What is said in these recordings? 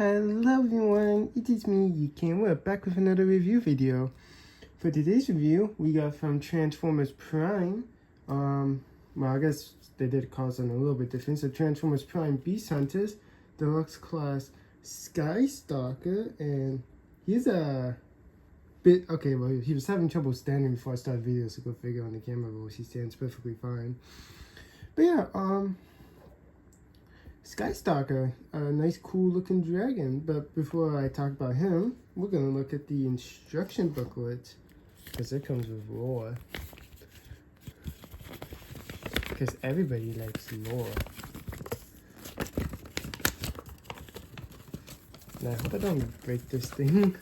Hello everyone, it is me, Yuki. We're back with another review video. For today's review, we got from Transformers Prime. Well, I guess they did call something a little bit different. So Transformers Prime Beast Hunters, Deluxe Class Sky Stalker, and he's a bit, okay, well, he was having trouble standing before I started video, so go figure on the camera roll. He stands perfectly fine. But yeah, Sky Stalker, a nice cool looking dragon. But before I talk about him, we're gonna look at the instruction booklet, because it comes with lore. Because everybody likes lore. Now I hope I don't break this thing.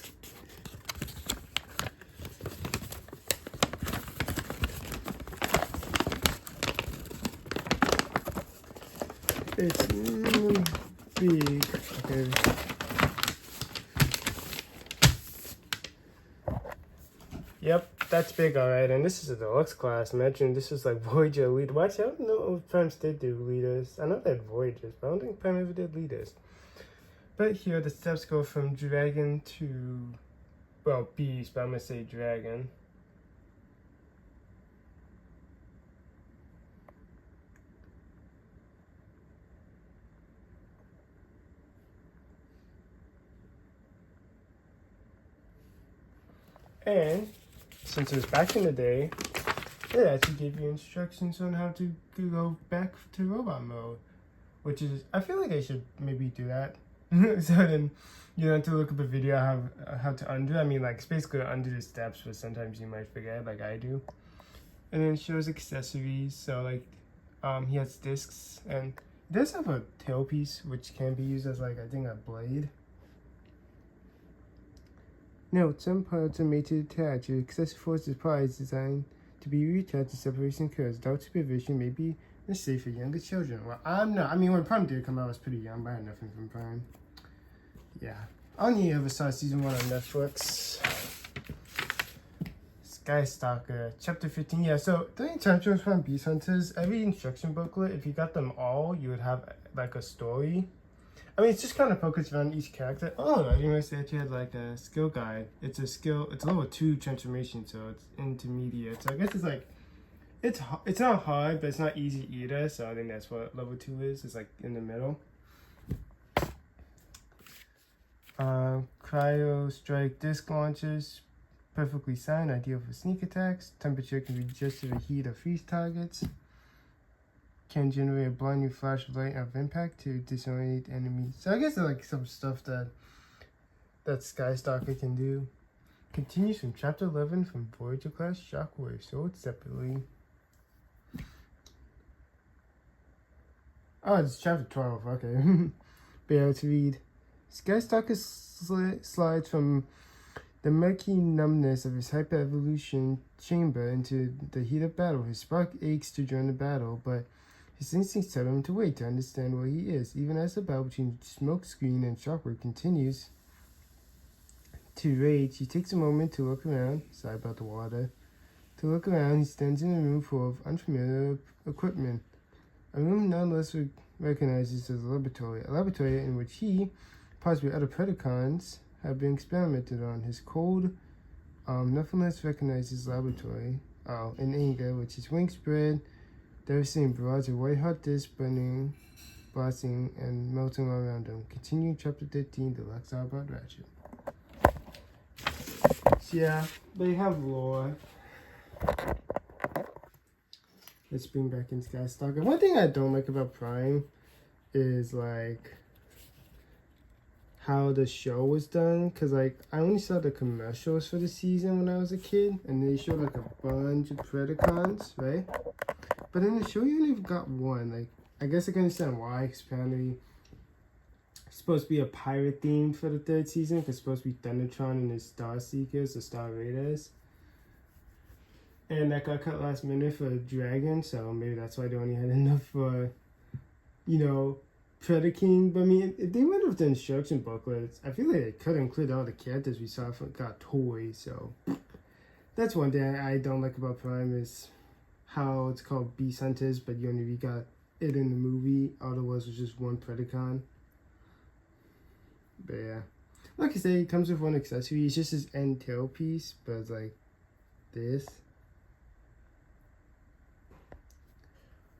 It's big. Okay. Yep, that's big, alright. And this is a deluxe class. Imagine this is like Voyager Elite. Well, actually, I don't know if Prime did do leaders. I know they had Voyagers, but I don't think Prime ever did leaders. But here the steps go from dragon to, well, beast, but I'm gonna say dragon. And since it was back in the day, it actually gave you instructions on how to go back to robot mode, which is, I feel like I should maybe do that. So then you don't have to look up a video how to undo. I mean, like, it's basically undo the steps, but sometimes you might forget, like I do. And then it shows accessories. So like, he has discs, and it does have a tailpiece, which can be used as, like, I think a blade. Note, some parts are made to detach. The excessive force supply is designed to be recharged to separation curves. Adult supervision may be unsafe for younger children. Well, I'm not. I mean, when Prime did come out, I was pretty young, but I had nothing from Prime. Yeah. I only ever saw season 1 on Netflix. Sky Stalker, Chapter 15. Yeah, so during Transformers Prime Beast Hunters, every instruction booklet, if you got them all, you would have, like, a story. I mean, it's just kind of focused around each character. Oh, I didn't realize they actually had like a skill guide. It's a level 2 transformation, so it's intermediate. So I guess it's like, it's not hard, but it's not easy either. So I think that's what level 2 is. It's like in the middle. Cryo strike disc launchers, perfectly signed, ideal for sneak attacks. Temperature can be adjusted to heat or freeze targets. Can generate a blinding flash of light of impact to disorient enemies. So I guess there's like some stuff that Sky Stalker can do. Continues from Chapter 11 from Voyager class Shockwave, sold separately. Oh, it's Chapter 12, okay. Be able to read. Sky Stalker slides from the murky numbness of his hyper-evolution chamber into the heat of battle. His spark aches to join the battle, but his instincts tell him to wait to understand where he is. Even as the battle between Smokescreen and Shockwave continues to rage, he takes a moment to look around. Sorry about the water. To look around, he stands in a room full of unfamiliar equipment. A room nonetheless recognizes as a laboratory. A laboratory in which he, possibly other Predacons, have been experimented on. His cold, nonetheless recognizes laboratory. In anger, which his wings spread. Devastating barrage of white-hot discs burning, blasting, and melting all around him. Continuing Chapter 13, Deluxe Autobot Ratchet. So yeah, they have lore. Let's bring back in Sky Stalker. One thing I don't like about Prime is, like, how the show was done. Because, like, I only saw the commercials for the season when I was a kid, and they showed, like, a bunch of Predacons, right? But in the show, you only got one. Like, I guess I can understand why. Because apparently, it's supposed to be a pirate theme for the 3rd season. Because it's supposed to be Thundertron and his Star Seekers, the Star Raiders. And that got cut last minute for Dragon. So maybe that's why they only had enough for, you know, Predaking. But I mean, if they went with the instruction booklets, I feel like they could include all the characters we saw got toys. So that's one thing I don't like about Prime is how it's called Beast Hunters, but you only got it in the movie. All there was just one Predacon. But yeah, like I say, it comes with one accessory. It's just his end tail piece, but it's like this.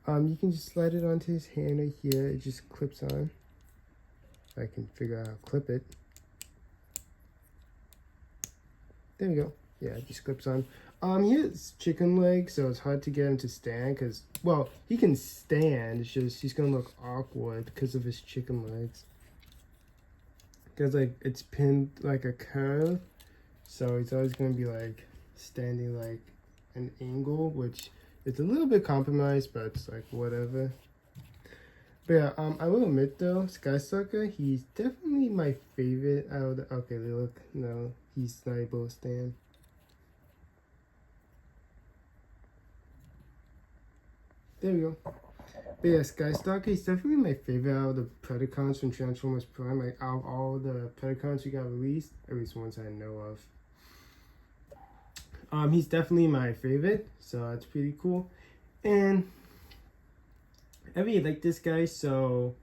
You can just slide it onto his hand right here. It just clips on. I can figure out how to clip it. There we go. Yeah, it just clips on. He has chicken legs, so it's hard to get him to stand because, well, he can stand. It's just he's gonna look awkward because of his chicken legs. Because like it's pinned like a curve, so he's always gonna be like standing like an angle, which it's a little bit compromised, but it's like whatever. But yeah, I will admit though, Stalker, he's definitely my favorite out of the, okay, look, no, he's not able to stand. There we go. But yeah, Stalker, he's definitely my favorite out of the Predacons from Transformers Prime. Like out of all the Predacons we got released, at least ones I know of. He's definitely my favorite, so that's pretty cool. And I really like this guy, so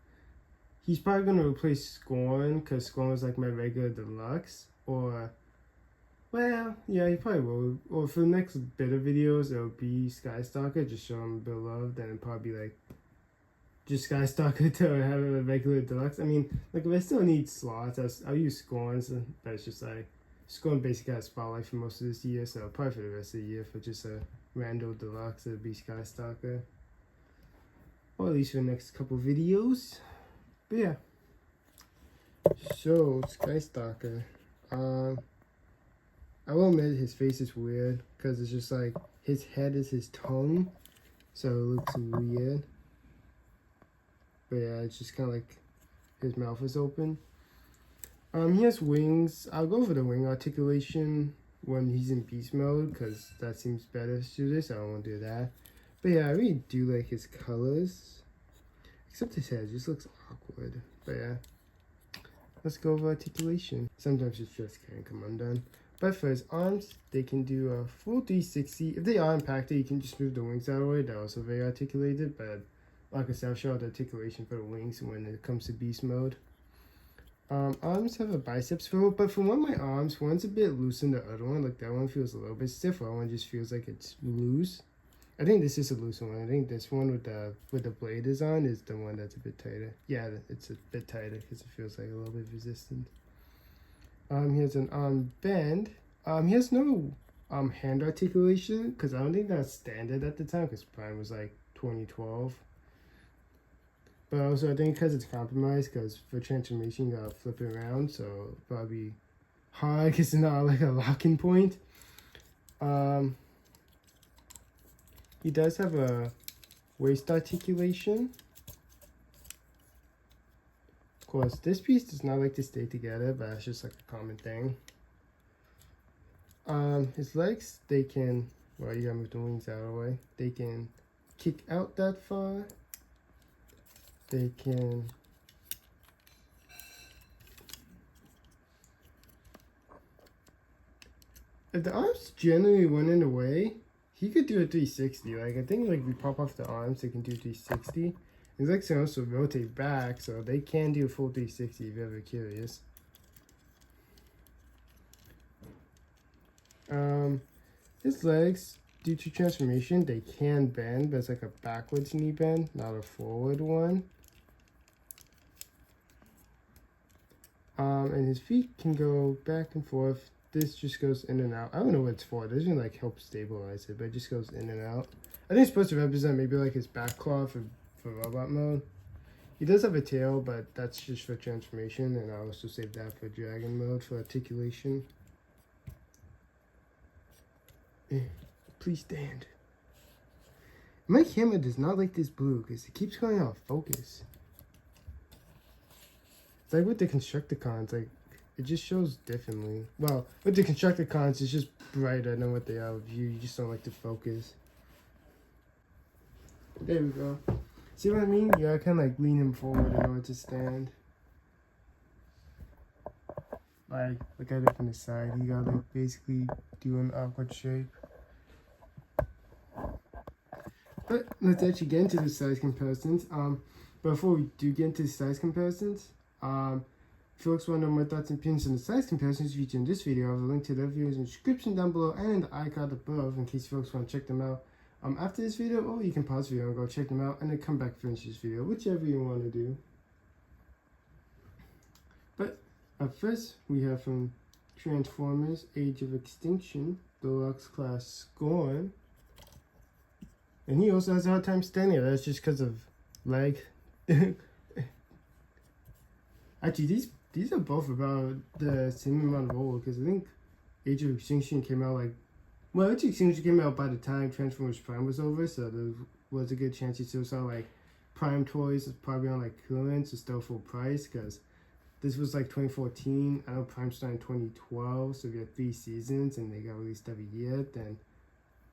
he's probably gonna replace Scorn, because Scorn was like my regular Deluxe. Or, well, yeah, he probably will. Or for the next bit of videos, it'll be Stalker, just show him a bit of love. Then it'll probably be like just Stalker to have a regular Deluxe. I mean, like if I still need slots, I'll use Scorn, so, but it's just like Scorn basically has Spotlight for most of this year, so probably for the rest of the year for just a random Deluxe, it'll be Stalker. Or at least for the next couple videos. But yeah. So, Stalker. I will admit his face is weird, because it's just like, his head is his tongue, so it looks weird. But yeah, it's just kind of like his mouth is open. He has wings. I'll go for the wing articulation when he's in beast mode, because that seems better suited, so I won't do that. But yeah, I really do like his colors. Except his head just looks awkward. But yeah. Let's go over articulation. Sometimes his dress can come undone. But for his arms, they can do a full 360. If they are impacted, you can just move the wings out of the way. They're also very articulated. But like I said, I'll show the articulation for the wings when it comes to beast mode. Arms have a biceps feel, but for one of my arms, one's a bit loose than the other one. Like that one feels a little bit stiff, while one just feels like it's loose. I think this is a loose one. I think this one with the blade design is the one that's a bit tighter. Yeah, it's a bit tighter because it feels like a little bit resistant. He has an arm bend. He has no hand articulation, because I don't think that's standard at the time, because Prime was like 2012. But also I think because it's compromised, because for transformation you gotta flip it around, so it'll probably be hard because it's not like a locking point. He does have a waist articulation. Of course, this piece does not like to stay together, but that's just like a common thing. His legs, they can, well, you gotta move the wings out of the way. They can kick out that far. They can if the arms generally went in the way, he could do a 360. Like I think like we pop off the arms, they can do 360. His legs can also rotate back, so they can do a full 360 if you're ever curious. His legs, due to transformation, they can bend, but it's like a backwards knee bend, not a forward one. And his feet can go back and forth. This just goes in and out. I don't know what it's for. It doesn't like help stabilize it, but it just goes in and out. I think it's supposed to represent maybe like his back claw for robot mode. He does have a tail, but that's just for transformation, and I also save that for dragon mode for articulation. Please stand. My camera does not like this blue because it keeps going out of focus. It's like with the Constructicons, like it just shows differently. Well, with the Constructicons, it's just brighter than what they are with you. You just don't like to focus. There we go. See what I mean? You gotta kind of like lean him forward in order to stand. Like, look at it from the side. You gotta like basically do an awkward shape. But let's actually get into the size comparisons. Before we do get into the size comparisons, If you folks want to know my thoughts and opinions on the size comparisons featured in this video, I have a link to their videos in the description down below and in the icon above in case you folks want to check them out after this video, or you can pause the video and go check them out and then come back and finish this video, whichever you want to do. But up first, we have from Transformers Age of Extinction, Deluxe Class Scorn. And he also has a hard time standing there. That's just because of leg. Actually, these are both about the same amount of old, because I think Age of Extinction came out Age of Extinction came out by the time Transformers Prime was over, so there was a good chance you still saw Prime toys probably on clearance or still full price, because this was 2014. I know Prime started in 2012, so we had 3 seasons and they got released every year. Then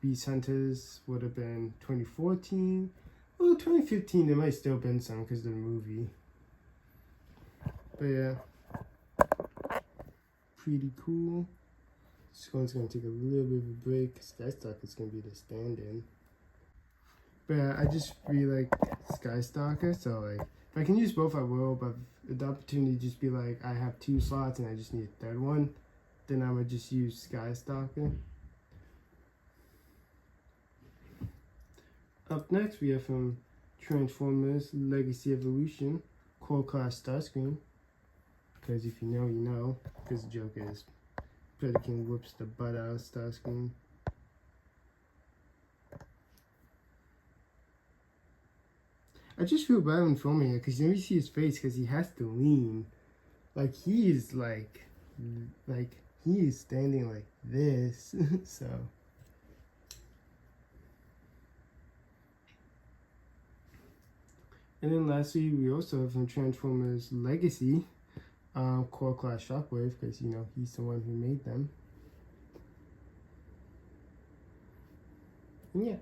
Beast Hunters would have been 2014. Well, 2015 there might still been some because of the movie. But yeah, pretty cool. This one's gonna take a little bit of a break. Stalker is gonna be the stand-in. But yeah, I just really like Stalker, so if I can use both I will, but if the opportunity just be I have 2 slots and I just need a 3rd one, then I would just use Stalker. Up next, we have from Transformers Legacy Evolution, Core Class Starscream. Because if you know, you know. Because the joke is, Predaking whoops the butt out of Starscream. I just feel bad when filming it, because you never see his face, because he has to lean. He is he is standing like this, so. And then lastly, we also have from Transformers Legacy, Core Class Shockwave, because he's the one who made them. And yeah.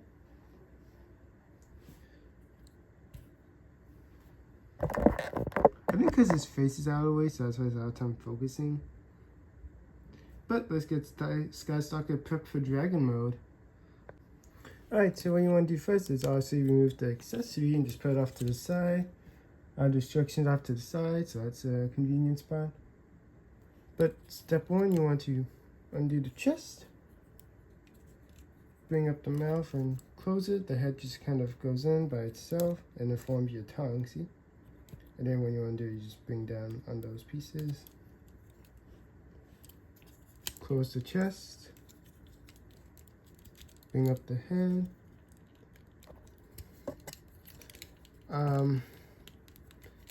I think because his face is out of the way, so that's why he's out of time focusing. But let's get Stalker prepped for Dragon Mode. Alright, so what you want to do first is obviously remove the accessory and just put it off to the side. Instructions off to the side, so that's a convenient spot. But step 1, you want to undo the chest. Bring up the mouth and close it. The head just kind of goes in by itself and it forms your tongue, see? And then when you undo, you just bring down on those pieces. Close the chest. Bring up the head.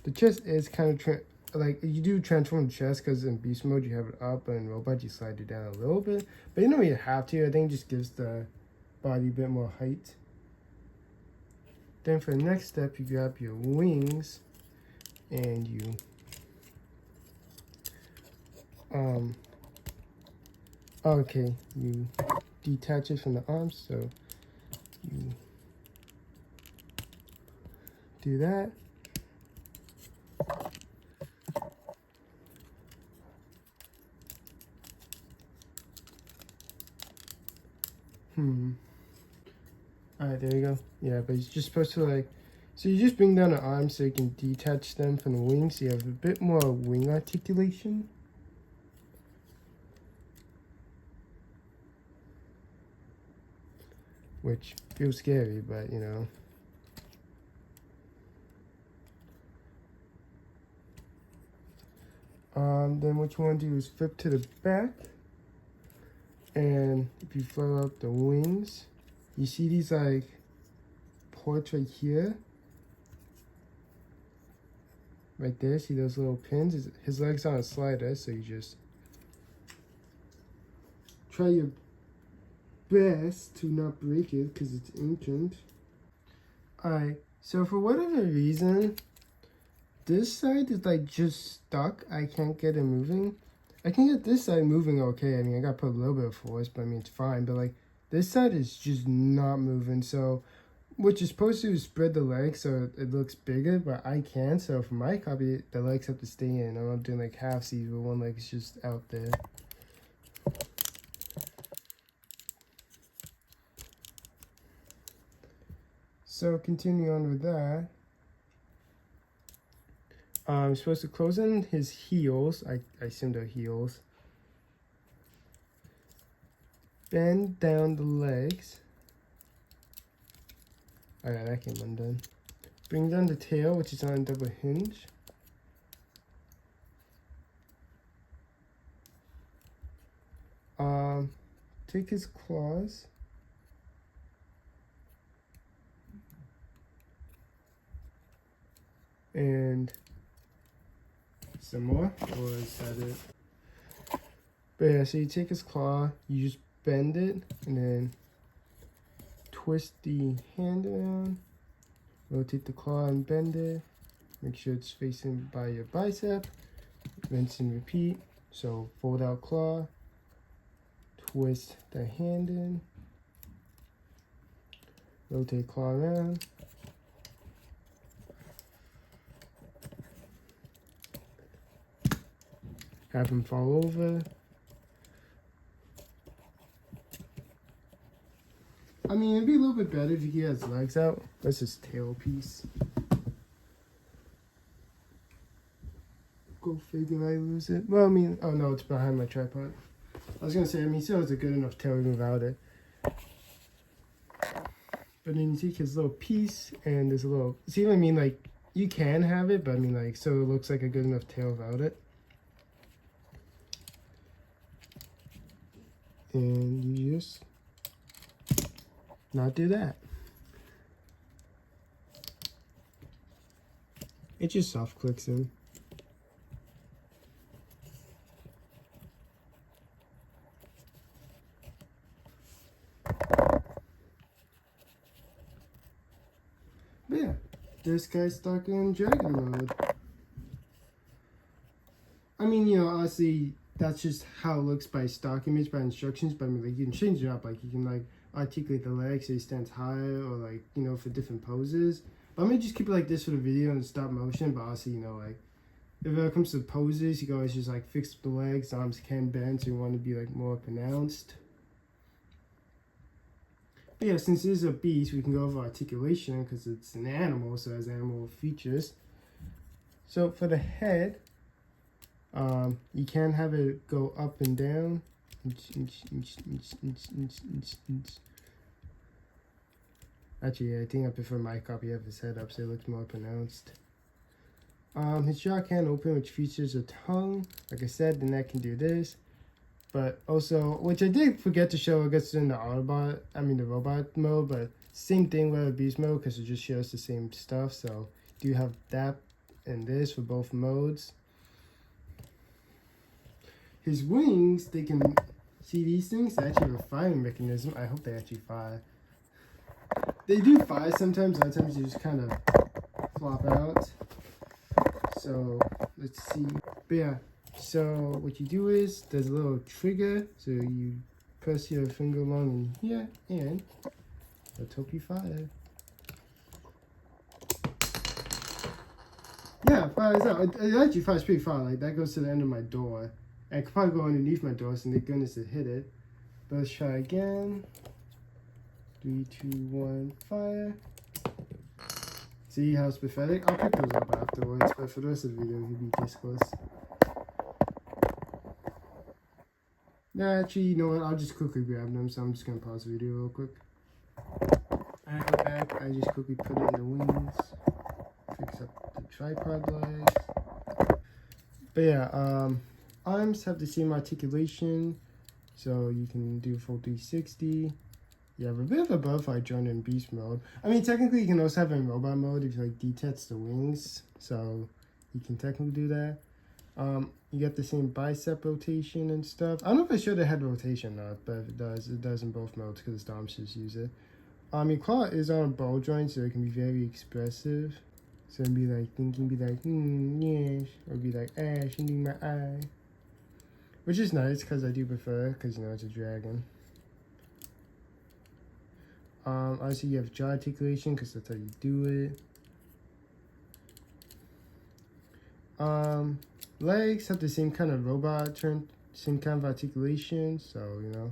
The chest is kind of you do transform the chest because in beast mode you have it up, but in robot you slide it down a little bit. But you don't really have to. I think it just gives the body a bit more height. Then for the next step, you grab your wings and you you detach it from the arms, so you do that. Alright, there you go. Yeah, but you're just supposed to so you just bring down the arms so you can detach them from the wings, so you have a bit more wing articulation. Which feels scary, but then what you want to do is flip to the back, and if you flow out the wings, you see these ports right here, right there. See those little pins? His leg's on a slider, so you just try your best to not break it because it's ancient. Alright, so for whatever reason, this side is just stuck. I can't get it moving. I can get this side moving okay. I mean, I gotta put a little bit of force, but I mean, it's fine. But this side is just not moving. So what you're supposed to do is spread the legs so it looks bigger, but I can't. So for my copy, the legs have to stay in. I'm not doing half-seas where one leg is just out there. So continue on with that. I'm supposed to close in his heels. I assume they're heels. Bend down the legs. Oh yeah, that came undone. Bring down the tail, which is on a double hinge. Take his claws. And some more, or is that it? But yeah, so you take his claw, you just bend it, and then twist the hand around, rotate the claw and bend it, make sure it's facing by your bicep, rinse and repeat. So fold out claw, twist the hand in, rotate claw around, have him fall over. I mean, it'd be a little bit better if you get his legs out. That's his tail piece. Go figure, I lose it. Well, I mean, oh no, it's behind my tripod. I was gonna say, I mean, still has a good enough tail even without it. But then you take his little piece, and there's a little, see what I mean? Like, you can have it, but I mean, like, so it looks like a good enough tail without it. And you just not do that. It just soft clicks in. But yeah, this guy's stuck in dragon mode. I mean, you know, honestly, that's just how it looks by stock image, by instructions. But I mean, like, you can change it up. Like, you can, like, articulate the legs so he stands higher, or, like, you know, for different poses. But I'm gonna just keep it like this for the video and stop motion. But also, you know, like, if it comes to poses, you can always just, like, fix the legs. Arms can bend, so you want to be, like, more pronounced. But yeah, since it is a beast, we can go over articulation because it's an animal, so it has animal features. So for the head, you can have it go up and down. Actually, I think I prefer my copy of his head up so it looks more pronounced. His jaw can open, which features a tongue. Like I said, the neck can do this. But also, which I did forget to show, I guess in the robot mode, but same thing with the beast mode because it just shows the same stuff. So do have that and this for both modes. His wings, they can see these things. They actually have a firing mechanism. I hope they actually fire. They do fire sometimes. Other times they just kind of flop out. So let's see. But yeah. So what you do is there's a little trigger. So you press your finger along in here, and let's hope you fire. Yeah, fires out. It actually fires pretty far. Like that goes to the end of my door. I could probably go underneath my door, so thank goodness it hit it. But let's try again. 3, 2, 1, fire. See how it's pathetic? I'll pick those up afterwards, but for the rest of the video, he'll be tasteless. Nah, actually, you know what? I'll just quickly grab them, so I'm just gonna pause the video real quick. I go back, I just quickly put it in the wings, fix up the tripod legs. But yeah, arms have the same articulation, so you can do full 360. You have a bit of a butterfly joint in beast mode. I mean, technically, you can also have it in robot mode if you like detach the wings, so you can technically do that. You get the same bicep rotation and stuff. I don't know if I showed the head rotation or not, but if it does in both modes because the arms just use it. Your claw is on a ball joint, so it can be very expressive. So it'd be like thinking, be like, yes, or be like, shooting my eye. Which is nice because I do prefer it because, you know, it's a dragon. Obviously you have jaw articulation because that's how you do it. Legs have the same kind of robot turn, same kind of articulation, so you know.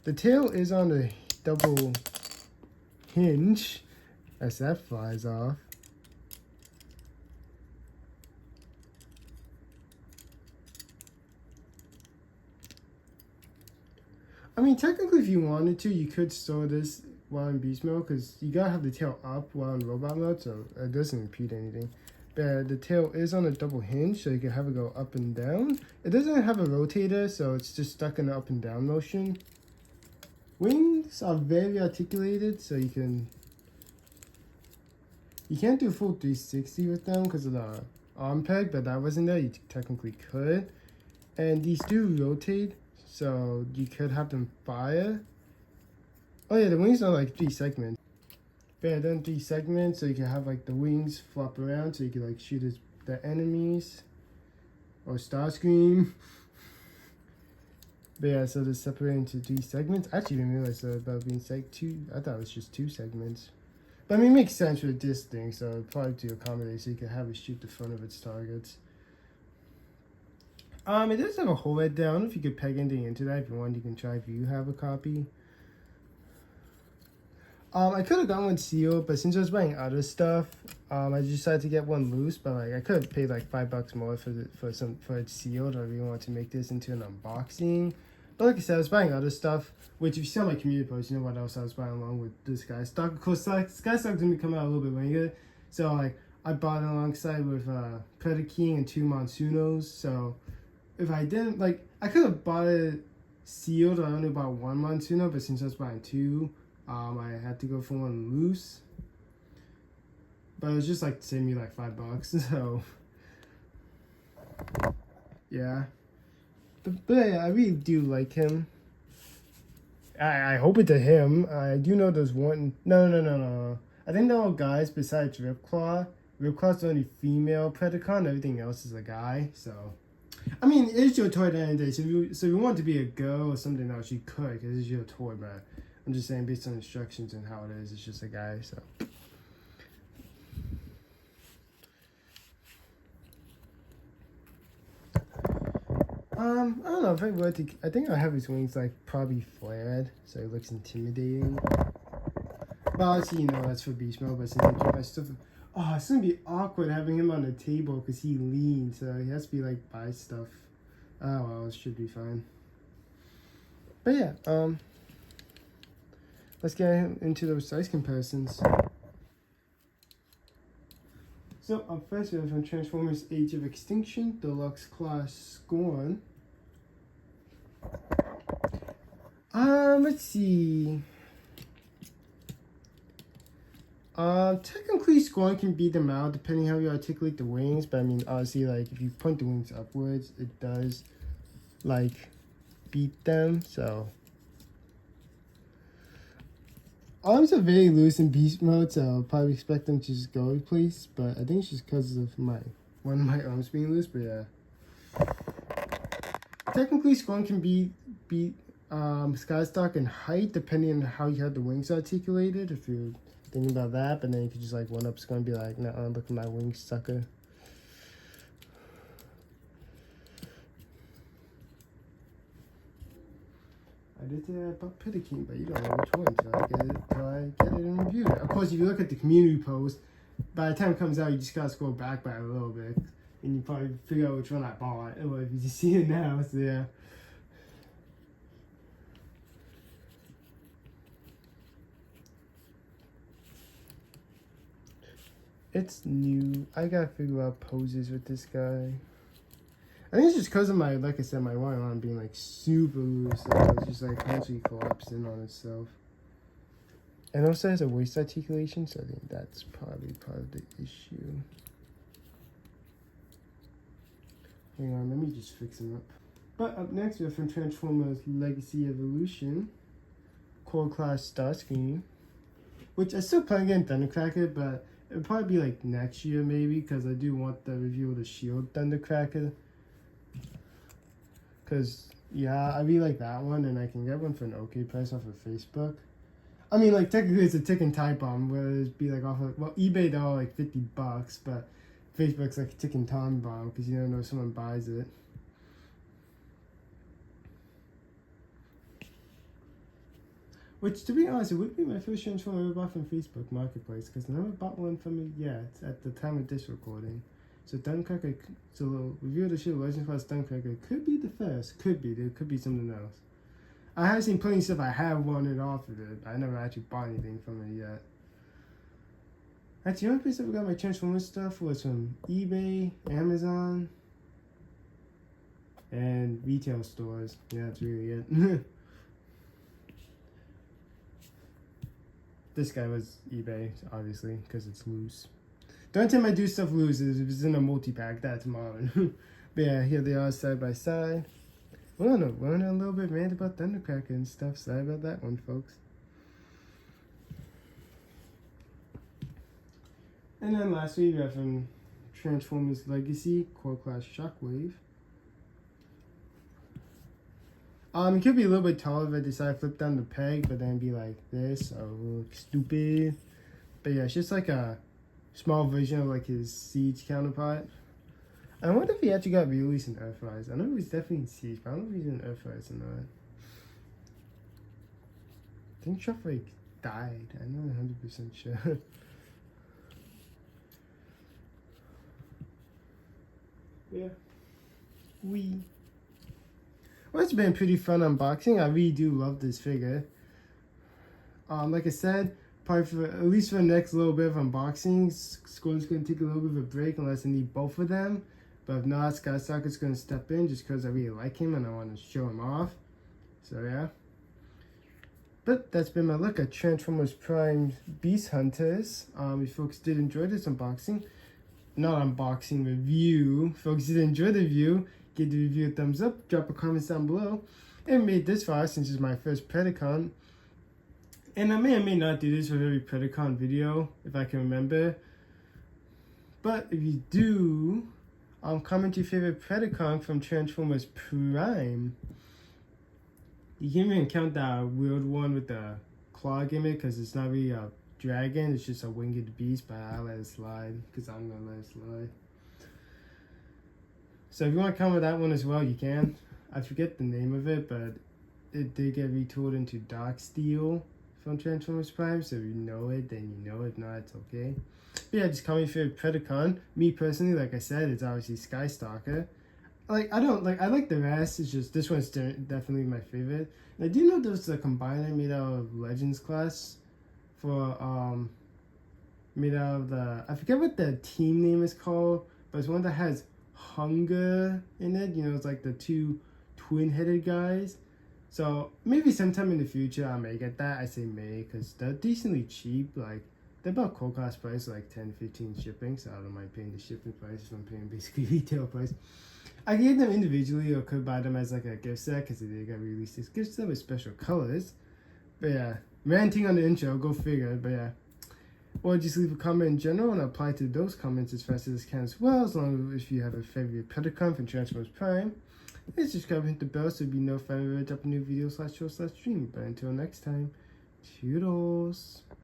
The tail is on a double hinge as that flies off. I mean, technically, if you wanted to, you could store this while in beast mode, because you gotta have the tail up while in robot mode, so it doesn't impede anything. But the tail is on a double hinge, so you can have it go up and down. It doesn't have a rotator, so it's just stuck in the up and down motion. Wings are very articulated, so you can't do full 360 with them because of the arm peg, but that wasn't there. You technically could. And these do rotate, so you could have them fire. Oh yeah, the wings are like 3 segments. But yeah, then 3 segments, so you can have like the wings flop around, so you can like shoot the enemies. Or Starscream. But yeah, so they're separated into 3 segments. I actually didn't realize that about being 2. I thought it was just 2 segments. But I mean, it makes sense with this thing, so probably to accommodate, so you can have it shoot the front of its targets. It does have a hole right there. I don't know if you could peg anything into that. If you want, you can try if you have a copy. I could have gotten one sealed, but since I was buying other stuff, I decided to get one loose. But like, I could have paid like $5 more for it sealed. I really wanted to make this into an unboxing. But like I said, I was buying other stuff, which if you see on my community post, you know what else I was buying along with this guy. Stalker. Of course, Sky Stalker's gonna be coming out a little bit later, so like I bought it alongside with Predator King and 2 Monsunos. So if I didn't like, I could have bought it sealed. I only bought 1 Monsuno, but since I was buying 2. I had to go for one loose, but it was just like to save me like $5, so yeah. But yeah, I really do like him. I hope it's a him. I do know there's one. No. I think they're all guys besides Ripclaw. Ripclaw's the only female Predacon. Everything else is a guy. So, I mean, it's your toy at the end of the day. So if you want it to be a girl or something else, you could, because it's your toy, but I'm just saying, based on instructions and how it is, it's just a guy, so. I don't know if I were to, I think I'll have his wings like probably flared, so it looks intimidating. But obviously, you know, that's for beast mode, but since I keep my stuff, oh, it's gonna be awkward having him on the table because he leans, so he has to be like by stuff. Oh well, it should be fine. But yeah, let's get into those size comparisons. So, first we have from Transformers Age of Extinction, Deluxe Class Scorn. Let's see. Technically Scorn can beat them out depending how you articulate the wings, but I mean, obviously, like, if you point the wings upwards, it does, like, beat them, so. Arms are very loose in beast mode, so I'll probably expect them to just go replace, but I think it's just because of one of my arms being loose, but yeah. Technically, Scorn can beat Skystalker in height, depending on how you have the wings articulated, if you're thinking about that, but then you could just like one-up Scorn and be like, nah, look at my wings, sucker. I did say about Predator King, but you don't know which one until I get it and review it. Of course, if you look at the community post, by the time it comes out, you just gotta scroll back by a little bit, and you probably figure out which one I bought. Or if you just see it now, it's there. It's new. I gotta figure out poses with this guy. I think it's just because of my, like I said, my one arm being like super loose, so it's just like constantly collapsing on itself. And also has a waist articulation, so I think that's probably part of the issue. Hang on, let me just fix him up. But up next we have from Transformers Legacy Evolution, Core Class Starscream, which I still plan again Thundercracker, but it'll probably be like next year maybe, because I do want the review of the Shield Thundercracker. Because, yeah, I really like that one, and I can get one for an okay price off of Facebook. I mean, like, technically it's a ticking time bomb, where it'd be like off of, well, eBay they're all like $50, but Facebook's like a ticking time bomb, because you don't know if someone buys it. Which, to be honest, it would be my first Transformer I ever bought from Facebook Marketplace, because I never bought one from it yet at the time of this recording. So Duncracker, so review of the Shield Legend Class Duncracker could be the first. Could be. There could be something else. I have seen plenty of stuff I have wanted off of it, but I never actually bought anything from it yet. Actually, the only place I ever got my Transformers stuff was from eBay, Amazon, and retail stores. Yeah, that's really it. This guy was eBay, obviously, because it's loose. The only time I do stuff loose is if it's in a multi-pack, that's mine. But yeah, here they are side by side. We're on a little bit mad about Thundercracker and stuff. Sorry about that one, folks. And then lastly, we have from Transformers Legacy, Core Class Shockwave. It could be a little bit taller if I decide to flip down the peg, but then be like this, or look stupid. But yeah, it's just like a small version of like his Siege counterpart. I wonder if he actually got released in Earthrise. I know he was definitely in Siege, but I don't know if he's in Earthrise or not. I think Shufflake died. I'm not 100% sure. Yeah. Well, it's been a pretty fun unboxing. I really do love this figure. Like I said, probably for at least for the next little bit of unboxing, Score's gonna take a little bit of a break unless I need both of them. But if not, Stalker's gonna step in just because I really like him and I want to show him off. So yeah. But that's been my look at Transformers Prime Beast Hunters. If you folks did enjoy this unboxing, not unboxing, review. Folks did enjoy the review, give the review a thumbs up, drop a comment down below, and made this far since it's my first Predacon. And I may or may not do this for every Predacon video, if I can remember. But if you do, comment your favorite Predacon from Transformers Prime. You can't even count that weird one with the claw gimmick because it's not really a dragon, it's just a winged beast, but I'll let it slide because I'm gonna let it slide. So if you want to comment that one as well, you can. I forget the name of it, but it did get retooled into Dark Steel from Transformers Prime, so if you know it, then you know it. If not, it's okay. But yeah, just comment your favorite Predacon. Me personally, like I said, it's obviously Stalker. I like the rest, it's just this one's definitely my favorite. And I do know there's a combiner made out of Legends class for made out of the, I forget what the team name is called, but it's one that has hunger in it. You know, it's like the two twin-headed guys. So maybe sometime in the future I may get that. I say may because they're decently cheap. Like they're about core class price, like 10-15 shipping, so I don't mind paying the shipping price if I'm paying basically retail price. I can get them individually or could buy them as like a gift set because they got released as gift set with special colors. But yeah, ranting on the intro, go figure. But yeah, or just leave a comment in general and apply to those comments as fast as I can as well, as long as if you have a favorite Predacon from Transformers Prime. And subscribe and hit the bell so you'll be notified when I drop a new video /show/stream. But until next time, toodles.